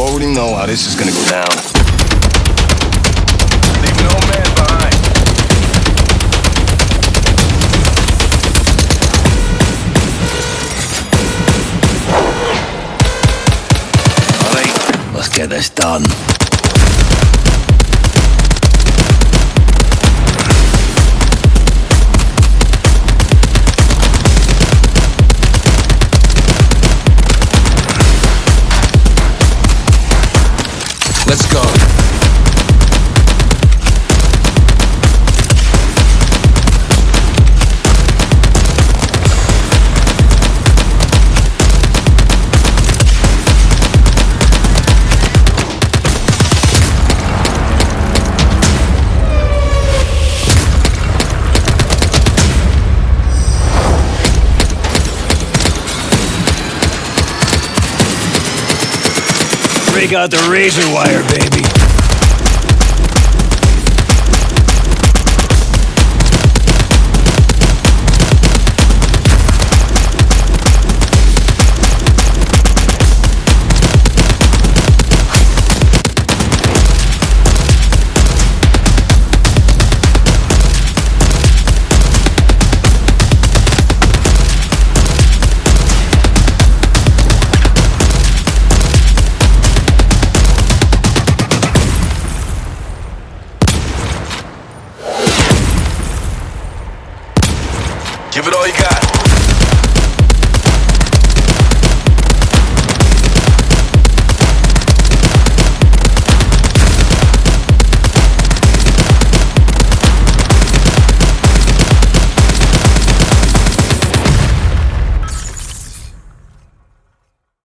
already know how this is gonna go down. Leave no man behind. Alright, let's get this done. Let's go. Break out the razor wire, baby.